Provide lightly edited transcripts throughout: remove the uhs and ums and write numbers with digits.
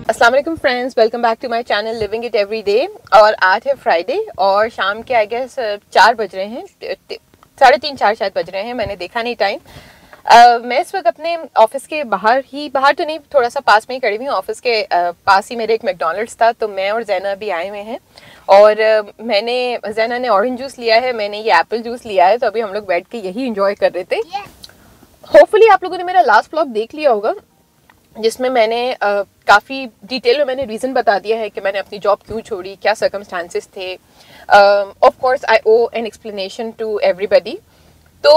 अस्सलाम वालेकुम friends, welcome back to my channel living it every day. और आज है फ्राइडे और शाम के आई गेस 4 बज रहे हैं, 3:30-4 शायद बज रहे हैं, मैंने देखा नहीं टाइम। मैं इस वक्त अपने ऑफिस के बाहर तो नहीं, थोड़ा सा पास में ही खड़ी हुई हूँ। ऑफिस के पास ही मेरे एक मैकडॉनल्ड्स था, तो मैं और जैना अभी आए हुए हैं। और जैना ने ऑरेंज जूस लिया है, मैंने ये एप्पल जूस लिया है, तो अभी हम लोग बैठ के यही इंजॉय कर रहे थे। होपफुली आप लोगों ने मेरा लास्ट व्लॉग देख लिया होगा, जिसमें मैंने काफ़ी डिटेल में मैंने रीज़न बता दिया है कि मैंने अपनी जॉब क्यों छोड़ी, क्या सर्कमस्टांसेस थे। Of course I owe an explanation to everybody. तो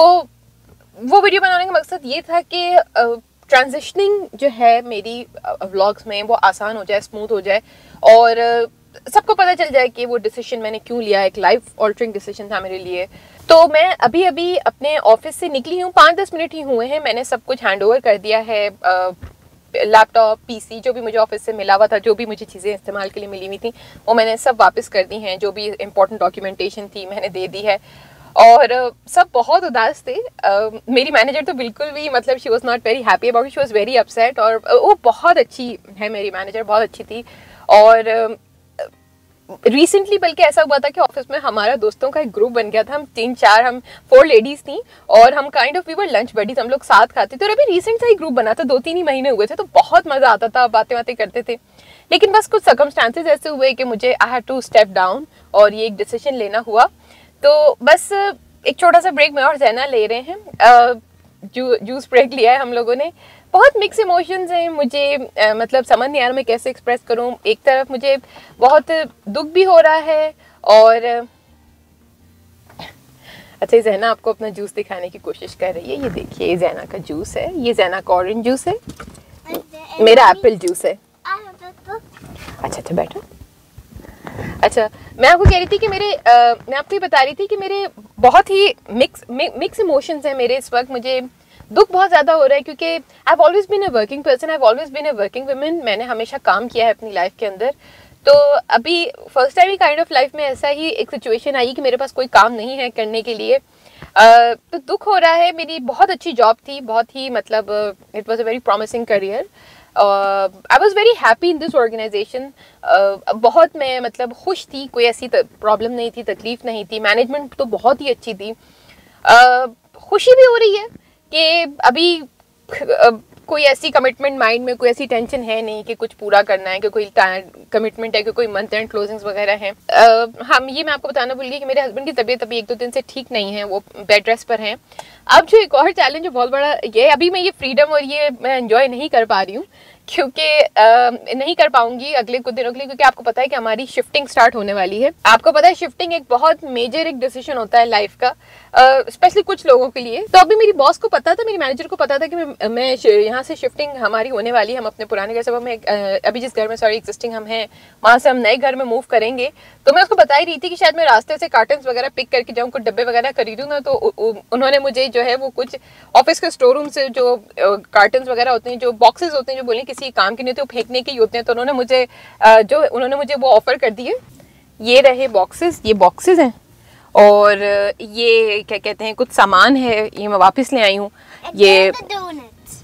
वो वीडियो बनाने का मकसद ये था कि ट्रांजिशनिंग जो है मेरी व्लॉग्स में वो आसान हो जाए, स्मूथ हो जाए, और सबको पता चल जाए कि वो डिसीजन मैंने क्यों लिया, एक लाइफ ऑल्टरिंग डिसीजन था मेरे लिए। तो मैं अभी अभी अपने ऑफिस से निकली हूँ, 5-10 मिनट ही हुए हैं। मैंने सब कुछ हैंड ओवर कर दिया है, लैपटॉप, पीसी, जो भी मुझे ऑफिस से मिला हुआ था, जो भी मुझे चीज़ें इस्तेमाल के लिए मिली हुई थी, वो मैंने सब वापस कर दी हैं। जो भी इंपॉर्टेंट डॉक्यूमेंटेशन थी मैंने दे दी है। और सब बहुत उदास थे। मेरी मैनेजर तो बिल्कुल भी, मतलब she was not very happy about it, she was very upset. और वो बहुत अच्छी है, मेरी मैनेजर बहुत अच्छी थी। और रिसेंटली बल्कि ऐसा हुआ था कि ऑफिस में हमारा दोस्तों का एक ग्रुप बन गया था। हम 4 लेडीज थी और हम kind of we were lunch buddies, हम लोग साथ खाते थे। और अभी रिसेंट सा ही ग्रुप बना था, 2-3 ही महीने हुए थे, तो बहुत मजा आता था, बातें करते थे। लेकिन बस कुछ सर्कमस्टांसेस ऐसे हुए कि मुझे I had to step down और ये एक डिसीजन लेना हुआ। तो बस एक छोटा सा ब्रेक मैं और जैना ले रहे हैं। जूस ब्रेक लिया है हम लोगों ने। बहुत मिक्स इमोशंस हैं मुझे, मतलब समझ नहीं आ रहा मैं कैसे एक्सप्रेस करूं। एक तरफ मुझे बहुत दुख भी हो रहा है, और अच्छा, जैना आपको अपना जूस दिखाने की कोशिश कर रही है। ये देखिए, ये जैना का जूस है, ये जैना का ऑरेंज जूस है, मेरा एप्पल जूस है। अच्छा बैठो। अच्छा, मैं आपको कह रही थी कि मैं आपको ये बता रही थी कि मेरे बहुत ही मिक्स इमोशंस हैं मेरे इस वक्त। मुझे दुख बहुत ज़्यादा हो रहा है क्योंकि I have always been a working person, I have always been a working woman. मैंने हमेशा काम किया है अपनी लाइफ के अंदर। तो अभी first time he kind of life में ऐसा ही एक सिचुएशन आई कि मेरे पास कोई काम नहीं है करने के लिए। तो दुख हो रहा है। मेरी बहुत अच्छी जॉब थी, बहुत ही, मतलब it was a very promising career. I was very happy in this organisation. बहुत मैं, मतलब खुश थी, कोई ऐसी प्रॉब्लम नहीं थी, तकलीफ नहीं थी। मैनेजमेंट तो बहुत ही अच्छी थी। खुशी भी हो रही है कि अभी कोई ऐसी कमिटमेंट माइंड में, कोई ऐसी टेंशन है नहीं कि कुछ पूरा करना है, कि कोई कमिटमेंट है, कि कोई मंथ एंड क्लोजिंग्स वगैरह हैं। ये मैं आपको बताना भूल गई कि मेरे हस्बैंड की तबीयत अभी 1-2 दिन से ठीक नहीं है, वो बेड रेस्ट पर हैं। अब जो एक और चैलेंज है बहुत बड़ा, ये अभी मैं ये फ्रीडम और ये मैं एंजॉय नहीं कर पा रही हूँ, क्योंकि नहीं कर पाऊंगी अगले कुछ दिनों के लिए, क्योंकि आपको पता है कि हमारी शिफ्टिंग स्टार्ट होने वाली है। आपको पता है शिफ्टिंग एक बहुत मेजर एक डिसीजन होता है लाइफ का, स्पेशली कुछ लोगों के लिए। तो अभी मेरी बॉस को पता था, मेरी मैनेजर को पता था कि मैं यहाँ से शिफ्टिंग हमारी होने वाली है। हम अपने पुराने घर से, अभी जिस घर में एग्जिस्टिंग हम हैं, वहाँ से हम नए घर में मूव करेंगे। तो मैं उसको बता ही रही थी कि शायद मैं रास्ते से कार्टन्स वगैरह पिक करके जाऊँ, कुछ डब्बे वगैरह खरीदूँ ना। तो उन्होंने मुझे जो है वो कुछ ऑफिस के स्टोर रूम से जो कार्टन्स वगैरह होते हैं, जो बॉक्सेस होते हैं, जो बोले किसी काम के नहीं होते, वो फेंकने के ही होते हैं, तो उन्होंने मुझे वो ऑफर कर दिए। ये रहे बॉक्सेस, ये बॉक्सेस हैं, और ये क्या कहते हैं, कुछ सामान है, ये मैं वापस ले आई हूँ। ये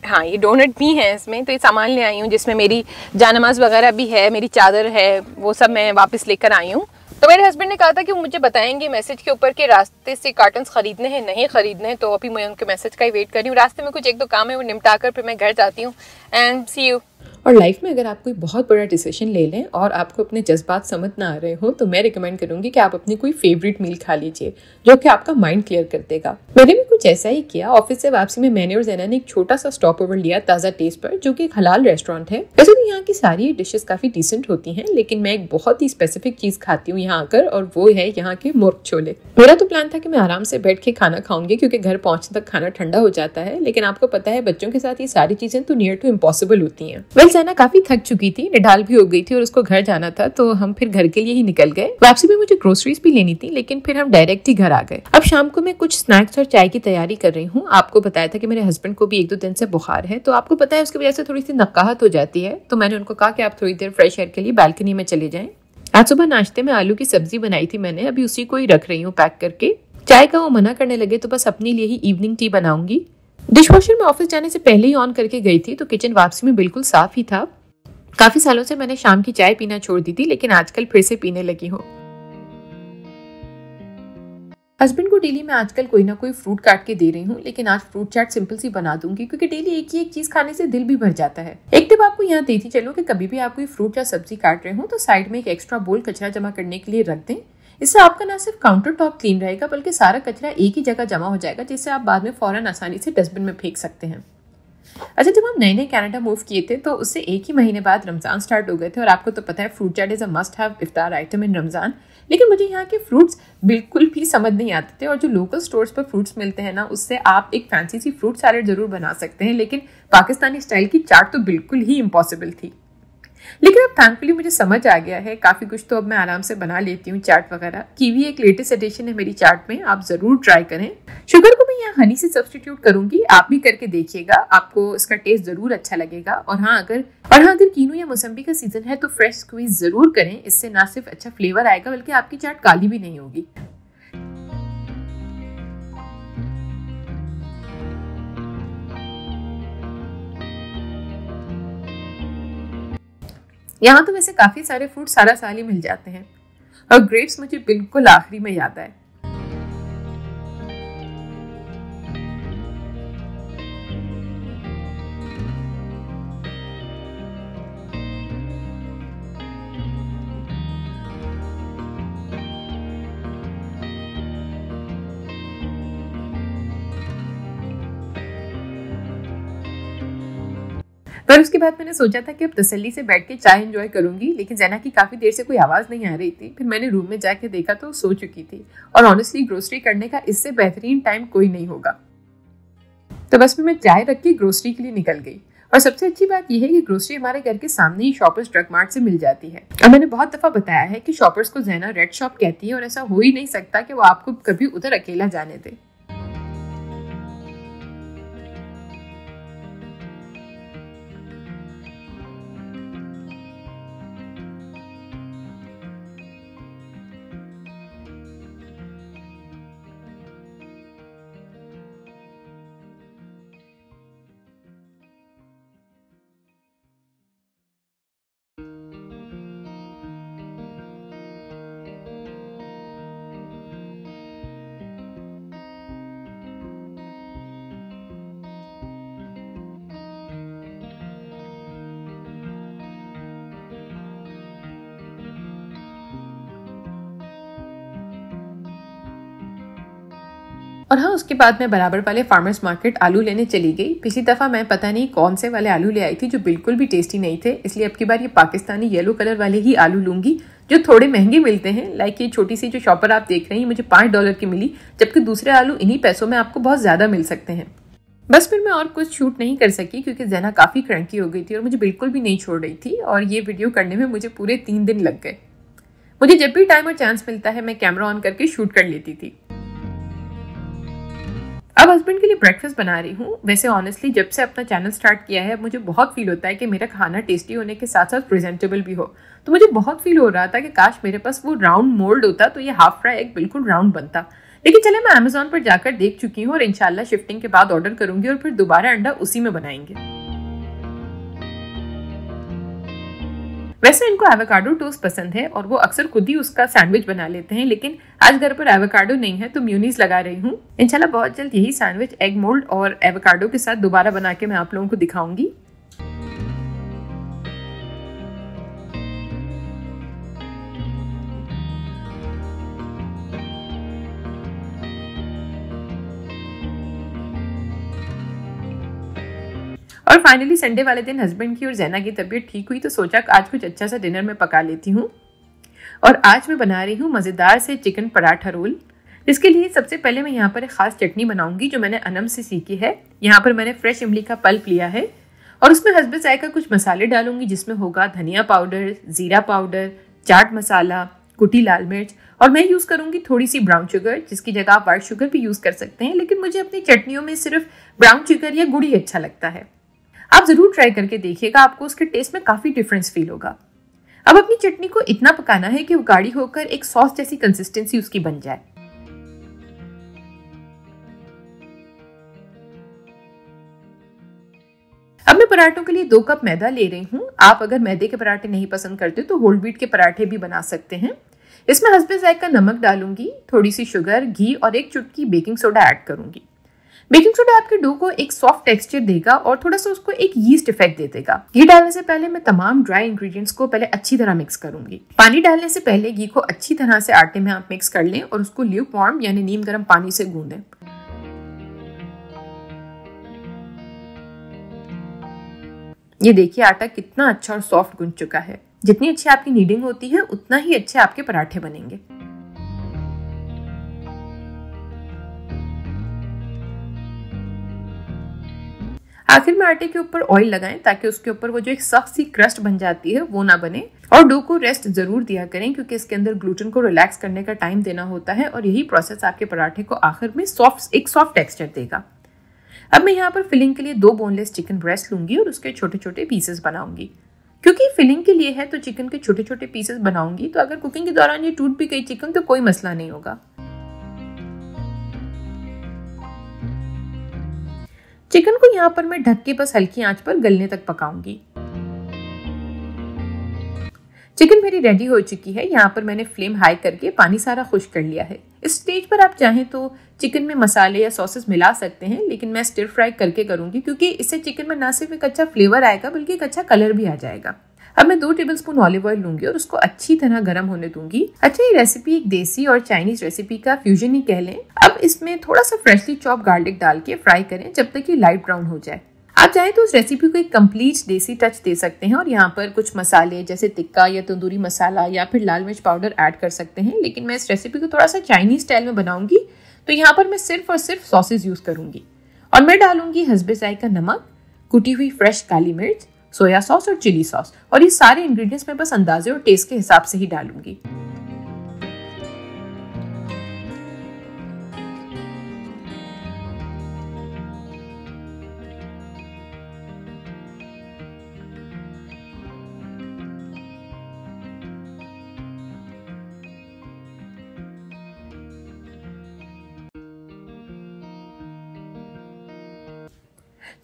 हाँ, ये डोनट भी हैं इसमें। तो ये सामान ले आई हूँ जिसमें मेरी जानमाज वगैरह भी है, मेरी चादर है, वो सब मैं वापस लेकर आई हूँ। तो मेरे हस्बैंड ने कहा था कि वो मुझे बताएंगे मैसेज के ऊपर कि रास्ते से कार्टन्स खरीदने हैं नहीं खरीदने हैं। तो अभी मैं उनके मैसेज का ही वेट कर रही हूँ। रास्ते में कुछ 1-2 काम है, वो निपटा कर फिर मैं घर जाती हूँ। And see you. और लाइफ में अगर आप कोई बहुत बड़ा डिसीजन ले लें और आपको अपने जज्बात समझ ना आ रहे हो, तो मैं रिकमेंड करूंगी कि आप अपनी कोई फेवरेट मील खा लीजिए, जो कि आपका माइंड क्लियर कर देगा। मैंने भी कुछ ऐसा ही किया। ऑफिस से वापसी में मैंने और जैना ने एक छोटा सा स्टॉप ओवर लिया ताज़ा टेस्ट पर, जो कि एक हलाल रेस्टोरेंट है। वैसे तो यहाँ की सारी डिशेस काफी डिसेंट होती हैं, लेकिन मैं एक बहुत ही स्पेसिफिक चीज खाती हूँ यहाँ आकर, और वो है यहाँ के मुर्ग छोले। मेरा तो प्लान था कि मैं आराम से बैठ के खाना खाऊंगी, क्योंकि घर पहुंचने तक खाना ठंडा हो जाता है। लेकिन आपको पता है, बच्चों के साथ ये सारी चीजें तो नियर टू इम्पॉसिबल होती हैं। वेल, जैना काफी थक चुकी थी, निढाल भी हो गई थी और उसको घर जाना था, तो हम फिर घर के लिए ही निकल गए। वापसी में मुझे ग्रोसरीज भी लेनी थी, लेकिन फिर हम डायरेक्ट ही घर आ गए। अब शाम को मैं कुछ स्नैक्स और चाय की तैयारी कर रही हूँ। आपको बताया था कि मेरे हस्बैंड को भी 1-2 दिन से बुखार है, तो आपको पता है उसकी वजह से थोड़ी सी नक्काहत हो जाती है। तो मैंने उनको कहा कि आप थोड़ी देर फ्रेश एयर के लिए बालकनी में चले जाएं। आज सुबह नाश्ते में आलू की सब्जी बनाई थी मैंने, अभी उसी को ही रख रही हूँ पैक करके। चाय का वो मना करने लगे, तो बस अपने लिए ही इवनिंग टी बनाऊंगी। डिशवॉशर में ऑफिस जाने से पहले ही ऑन करके गई थी, तो किचन वापसी में बिल्कुल साफ ही था। काफी सालों से मैंने शाम की चाय पीना छोड़ दी थी, लेकिन आजकल फिर से पीने लगी हूँ। हस्बैंड को डेली मैं आजकल कोई ना कोई फ्रूट काट के दे रही हूँ, लेकिन आज फ्रूट चाट सिंपल सी बना दूंगी क्योंकि डेली एक ही एक चीज खाने से दिल भी भर जाता है। एक टिप आपको यहाँ देती चलो कि कभी भी आप कोई फ्रूट या सब्जी काट रहे हो तो साइड में एक एक्स्ट्रा बोल कचरा जमा करने के लिए रख दें। इससे आपका ना सिर्फ काउंटर टॉप क्लीन रहेगा बल्कि सारा कचरा एक ही जगह जमा हो जाएगा, जिससे आप बाद में फौरन आसानी से डस्टबिन में फेंक सकते हैं। अच्छा, जब हम नए कनाडा मूव किए थे तो उससे एक ही महीने बाद रमजान स्टार्ट हो गए थे और आपको तो पता है fruit chaat is a must have iftar item in Ramzan. लेकिन मुझे यहाँ के फ्रूट्स बिल्कुल भी समझ नहीं आते थे और जो लोकल स्टोर्स पर फ्रूट्स मिलते हैं ना, उससे आप एक फैंसी सी फ्रूट सैलेड जरूर बना सकते हैं, लेकिन पाकिस्तानी स्टाइल की चाट तो बिल्कुल ही इम्पॉसिबल थी। लेकिन अब थैंकफुली मुझे समझ आ गया है काफ़ी कुछ, तो अब मैं आराम से बना लेती हूँ चाट वगैरह। कीवी एक लेटेस्ट एडिशन है मेरी चाट में, आप ज़रूर ट्राई करें। शुगर को मैं यहाँ हनी से सब्स्टिट्यूट करूंगी, आप भी करके देखिएगा, आपको इसका टेस्ट ज़रूर अच्छा लगेगा। और हाँ, अगर कीनू या मौसम्बी का सीजन है तो फ्रेश स्क्वीज ज़रूर करें, इससे ना सिर्फ अच्छा फ्लेवर आएगा बल्कि आपकी चाट काली भी नहीं होगी। यहाँ तो वैसे काफी सारे फ्रूट सारा साल ही मिल जाते हैं और ग्रेप्स मुझे बिल्कुल आखिरी में याद आए। पर उसके बाद मैंने सोचा था कि अब तसल्ली से बैठ के चाय एंजॉय करूंगी, लेकिन ज़ैना की काफ़ी देर से कोई आवाज़ नहीं आ रही थी। फिर मैंने रूम में जाके देखा तो सो चुकी थी और ऑनेस्टली ग्रोसरी करने का इससे बेहतरीन टाइम कोई नहीं होगा। तो बस फिर मैं चाय रख के ग्रोसरी के लिए निकल गई। और सबसे अच्छी बात यह है कि ग्रोसरी हमारे घर के सामने ही शॉपर्स ड्रग मार्ट से मिल जाती है। और मैंने बहुत दफ़ा बताया है कि शॉपर्स को ज़ैना रेड शॉप कहती है और ऐसा हो ही नहीं सकता कि वो आपको कभी उधर अकेला जाने दे। और हाँ, उसके बाद मैं बराबर वाले फार्मर्स मार्केट आलू लेने चली गई। पिछली दफ़ा मैं पता नहीं कौन से वाले आलू ले आई थी जो बिल्कुल भी टेस्टी नहीं थे, इसलिए अब की बार ये पाकिस्तानी येलो कलर वाले ही आलू लूंगी जो थोड़े महंगे मिलते हैं। लाइक ये छोटी सी जो शॉपर आप देख रहे हैं मुझे $5 की मिली, जबकि दूसरे आलू इन्हीं पैसों में आपको बहुत ज़्यादा मिल सकते हैं। बस फिर मैं और कुछ शूट नहीं कर सकी क्योंकि ज़ैना काफ़ी क्रंकी हो गई थी और मुझे बिल्कुल भी नहीं छोड़ रही थी और ये वीडियो करने में मुझे पूरे 3 दिन लग गए। मुझे जब भी टाइम और चांस मिलता है मैं कैमरा ऑन करके शूट कर लेती थी। अब हस्बैंड के लिए ब्रेकफास्ट बना रही हूँ। वैसे ऑनेस्टली जब से अपना चैनल स्टार्ट किया है मुझे बहुत फील होता है कि मेरा खाना टेस्टी होने के साथ साथ प्रेजेंटेबल भी हो। तो मुझे बहुत फील हो रहा था कि काश मेरे पास वो राउंड मोल्ड होता तो ये हाफ फ्राई एग बिल्कुल राउंड बनता। लेकिन चले, मैं अमेजोन पर जाकर देख चुकी हूँ और इंशाल्लाह शिफ्टिंग के बाद ऑर्डर करूंगी और फिर दोबारा अंडा उसी में बनाएंगे। वैसे इनको एवोकाडो टोस्ट पसंद है और वो अक्सर खुद ही उसका सैंडविच बना लेते हैं, लेकिन आज घर पर एवोकाडो नहीं है तो म्यूनीस लगा रही हूँ। इंशाल्लाह बहुत जल्द यही सैंडविच एग मोल्ड और एवोकाडो के साथ दोबारा बना के मैं आप लोगों को दिखाऊंगी। और फाइनली संडे वाले दिन हस्बैंड की और ज़ैना की तबीयत ठीक हुई तो सोचा आज कुछ अच्छा सा डिनर में पका लेती हूँ। और आज मैं बना रही हूँ मज़ेदार से चिकन पराठा रोल। इसके लिए सबसे पहले मैं यहाँ पर एक ख़ास चटनी बनाऊंगी जो मैंने अनम से सीखी है। यहाँ पर मैंने फ्रेश इमली का पल्प लिया है और उसमें हस्बे जायका कुछ मसाले डालूंगी जिसमें होगा धनिया पाउडर, ज़ीरा पाउडर, चाट मसाला, कुटी लाल मिर्च और मैं यूज़ करूंगी थोड़ी सी ब्राउन शुगर, जिसकी जगह आप वाइट शुगर भी यूज़ कर सकते हैं, लेकिन मुझे अपनी चटनियों में सिर्फ ब्राउन शुगर या गुड़ ही अच्छा लगता है। आप जरूर ट्राई करके देखिएगा, आपको उसके टेस्ट में काफी डिफरेंस फील होगा। अब अपनी चटनी को इतना पकाना है कि वो गाढ़ी होकर एक सॉस जैसी कंसिस्टेंसी उसकी बन जाए। अब मैं पराठों के लिए 2 कप मैदा ले रही हूँ। आप अगर मैदे के पराठे नहीं पसंद करते तो होल व्हीट के पराठे भी बना सकते हैं। इसमें हस्बे जायका नमक डालूंगी, थोड़ी सी शुगर, घी और 1 चुटकी बेकिंग सोडा ऐड करूंगी। बेकिंग सोडा आपके डो को एक सॉफ्ट टेक्सचर देगा और थोड़ा सा उसको एक यीस्ट इफेक्ट दे देगा। घी डालने से पहले मैं तमाम ड्राई इंग्रेडिएंट्स को पहले अच्छी तरह मिक्स करूंगी। पानी डालने से पहले घी को अच्छी तरह से आटे में आप मिक्स कर लें और उसको ल्यूकवार्म यानी नीम गर्म पानी से गूंदें। ये देखिए आटा कितना अच्छा और सॉफ्ट गूंज चुका है। जितनी अच्छी आपकी नीडिंग होती है उतना ही अच्छे आपके पराठे बनेंगे। आखिर में आटे के ऊपर ऑयल लगाएं ताकि उसके ऊपर वो जो एक सख्त सी क्रस्ट बन जाती है वो ना बने। और डो को रेस्ट जरूर दिया करें क्योंकि इसके अंदर ग्लूटेन को रिलैक्स करने का टाइम देना होता है और यही प्रोसेस आपके पराठे को आखिर में एक सॉफ्ट टेक्सचर देगा। अब मैं यहाँ पर फिलिंग के लिए 2 बोनलेस चिकन ब्रेस्ट लूंगी और उसके छोटे छोटे पीसेस बनाऊंगी। क्योंकि फिलिंग के लिए है तो चिकन के छोटे छोटे पीसेस बनाऊंगी, तो अगर कुकिंग के दौरान ये टूट भी गई चिकन तो कोई मसला नहीं होगा। चिकन को यहाँ पर मैं ढक के बस हल्की आंच पर गलने तक पकाऊंगी। चिकन मेरी रेडी हो चुकी है। यहाँ पर मैंने फ्लेम हाई करके पानी सारा खुश्क कर लिया है। इस स्टेज पर आप चाहें तो चिकन में मसाले या सॉसेस मिला सकते हैं, लेकिन मैं स्टिर फ्राई करके करूंगी क्योंकि इससे चिकन में ना सिर्फ एक अच्छा फ्लेवर आएगा बल्कि एक अच्छा कलर भी आ जाएगा। अब मैं 2 टेबलस्पून ऑलिव ऑयल लूंगी और उसको अच्छी तरह गर्म होने दूंगी। अच्छा, ये रेसिपी एक देसी और चाइनीज रेसिपी का फ्यूजन ही कह लें। अब इसमें थोड़ा सा फ्रेशली चॉप गार्लिक डाल के फ्राई करें जब तक ये लाइट ब्राउन हो जाए। आप चाहें तो इस रेसिपी को एक कंप्लीट देसी टच दे सकते हैं और यहाँ पर कुछ मसाले जैसे टिक्का या तंदूरी मसाला या फिर लाल मिर्च पाउडर ऐड कर सकते हैं, लेकिन मैं इस रेसिपी को थोड़ा सा चाइनीज स्टाइल में बनाऊंगी तो यहाँ पर मैं सिर्फ और सिर्फ सॉसेज यूज करूंगी। और मैं डालूंगी हस्बे जायका नमक, कुटी हुई फ्रेश काली मिर्च, सोया सॉस और चिली सॉस, और ये सारे इंग्रेडिएंट्स मैं बस अंदाजे और टेस्ट के हिसाब से ही डालूंगी।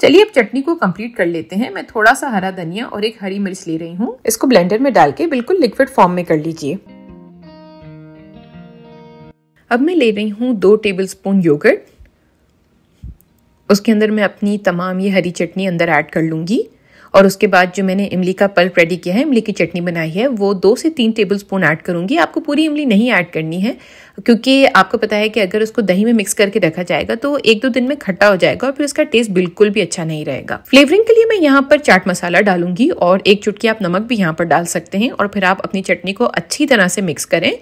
चलिए अब चटनी को कंप्लीट कर लेते हैं। मैं थोड़ा सा हरा धनिया और एक हरी मिर्च ले रही हूँ। इसको ब्लेंडर में डाल के बिल्कुल लिक्विड फॉर्म में कर लीजिए। अब मैं ले रही हूँ 2 टेबलस्पून योगर्ट। उसके अंदर मैं अपनी तमाम ये हरी चटनी अंदर ऐड कर लूंगी और उसके बाद जो मैंने इमली का पल्प रेडी किया है, इमली की चटनी बनाई है, वो 2 से 3 टेबलस्पून ऐड करूंगी। आपको पूरी इमली नहीं ऐड करनी है क्योंकि आपको पता है कि अगर उसको दही में मिक्स करके रखा जाएगा तो 1-2 दिन में खट्टा हो जाएगा और फिर उसका टेस्ट बिल्कुल भी अच्छा नहीं रहेगा। फ्लेवरिंग के लिए मैं यहाँ पर चाट मसाला डालूंगी और 1 चुटकी आप नमक भी यहाँ पर डाल सकते हैं और फिर आप अपनी चटनी को अच्छी तरह से मिक्स करें।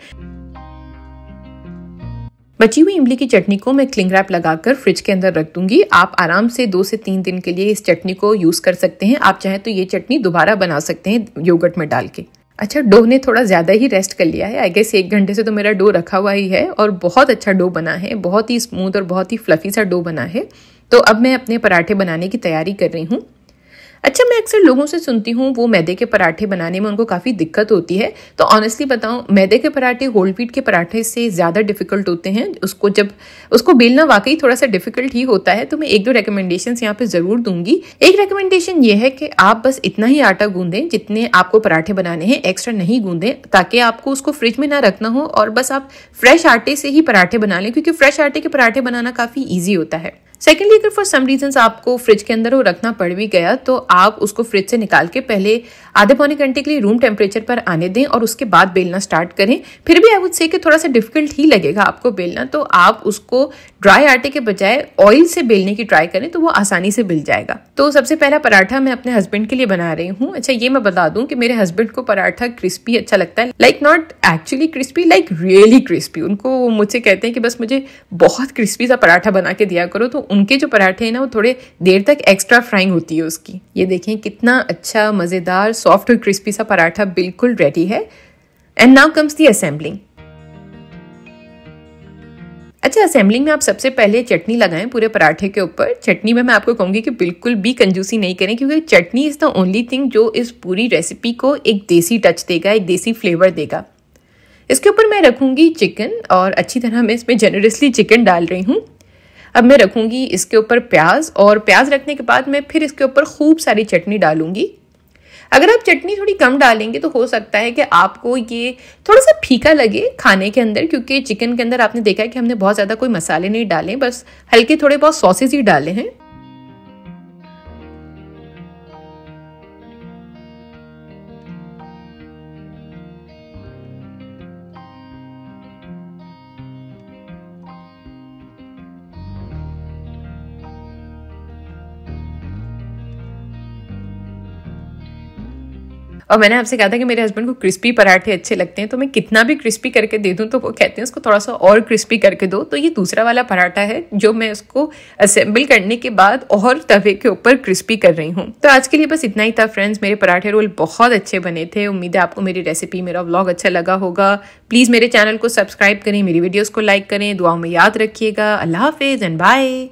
बची हुई इमली की चटनी को मैं क्लिंग रैप लगाकर फ्रिज के अंदर रख दूंगी। आप आराम से 2 से 3 दिन के लिए इस चटनी को यूज कर सकते हैं। आप चाहें तो ये चटनी दोबारा बना सकते हैं योगर्ट में डाल के। अच्छा, डो ने थोड़ा ज्यादा ही रेस्ट कर लिया है। आई गेस 1 घंटे से तो मेरा डो रखा हुआ ही है और बहुत अच्छा डो बना है, बहुत ही स्मूथ और बहुत ही फ्लफी सा डो बना है। तो अब मैं अपने पराठे बनाने की तैयारी कर रही हूँ। अच्छा, मैं अक्सर लोगों से सुनती हूँ वो मैदे के पराठे बनाने में उनको काफ़ी दिक्कत होती है। तो ऑनेस्टली बताऊँ, मैदे के पराठे होल व्हीट के पराठे से ज़्यादा डिफिकल्ट होते हैं। उसको बेलना वाकई थोड़ा सा डिफिकल्ट ही होता है। तो मैं 1-2 रिकमेंडेशंस यहाँ पे ज़रूर दूंगी। एक रिकमेंडेशन ये है कि आप बस इतना ही आटा गूंदें जितने आपको पराठे बनाने हैं, एक्स्ट्रा नहीं गूंदें, ताकि आपको उसको फ्रिज में ना रखना हो और बस आप फ्रेश आटे से ही पराठे बना लें, क्योंकि फ्रेश आटे के पराठे बनाना काफ़ी ईजी होता है। सेकेंडली, अगर फॉर सम रीजन आपको फ्रिज के अंदर वो रखना पड़ भी गया तो आप उसको फ्रिज से निकाल के पहले आधे पौने घंटे के लिए रूम टेम्परेचर पर आने दें और उसके बाद बेलना स्टार्ट करें। फिर भी आई वुड से कि थोड़ा सा डिफिकल्ट ही लगेगा आपको बेलना, तो आप उसको ड्राई आटे के बजाय ऑयल से बेलने की ट्राई करें तो वो आसानी से बिल जाएगा। तो सबसे पहला पराठा मैं अपने हस्बैंड के लिए बना रही हूँ। अच्छा, ये मैं बता दूं कि मेरे हस्बैंड को पराठा क्रिस्पी अच्छा लगता है, like not actually crispy, like really crispy. उनको मुझसे कहते हैं कि बस मुझे बहुत क्रिस्पी सा पराठा बना के दिया करो। तो उनके जो पराठे हैं ना, वो थोड़े देर तक एक्स्ट्रा फ्राइंग होती है उसकी। ये देखें कितना अच्छा मजेदार सॉफ्ट और क्रिस्पी सा पराठा बिल्कुल रेडी है। And now comes the assembling. अच्छा, असेंबलिंग में आप सबसे पहले चटनी लगाएं पूरे पराठे के ऊपर। चटनी में मैं आपको कहूंगी कि बिल्कुल भी कंजूसी नहीं करें, क्योंकि चटनी इज द ओनली थिंग जो इस पूरी रेसिपी को एक देसी टच देगा, एक देसी फ्लेवर देगा। इसके ऊपर मैं रखूंगी चिकन और अच्छी तरह मैं इसमें जेनरसली चिकन डाल रही हूँ। अब मैं रखूंगी इसके ऊपर प्याज, और प्याज रखने के बाद मैं फिर इसके ऊपर खूब सारी चटनी डालूंगी। अगर आप चटनी थोड़ी कम डालेंगे तो हो सकता है कि आपको ये थोड़ा सा फीका लगे खाने के अंदर, क्योंकि चिकन के अंदर आपने देखा है कि हमने बहुत ज़्यादा कोई मसाले नहीं डाले, बस हल्के थोड़े बहुत सॉसेज ही डाले हैं। और मैंने आपसे कहा था कि मेरे हस्बैंड को क्रिस्पी पराठे अच्छे लगते हैं, तो मैं कितना भी क्रिस्पी करके दे दूं तो वो कहते हैं उसको थोड़ा सा और क्रिस्पी करके दो। तो ये दूसरा वाला पराठा है जो मैं उसको असेंबल करने के बाद और तवे के ऊपर क्रिस्पी कर रही हूँ। तो आज के लिए बस इतना ही था फ्रेंड्स। मेरे पराठे रोल बहुत अच्छे बने थे। उम्मीद है आपको मेरी रेसिपी, मेरा व्लॉग अच्छा लगा होगा। प्लीज़ मेरे चैनल को सब्सक्राइब करें, मेरी वीडियोज़ को लाइक करें, दुआओं में याद रखिएगा। अल्लाह हाफिज़ एंड बाय।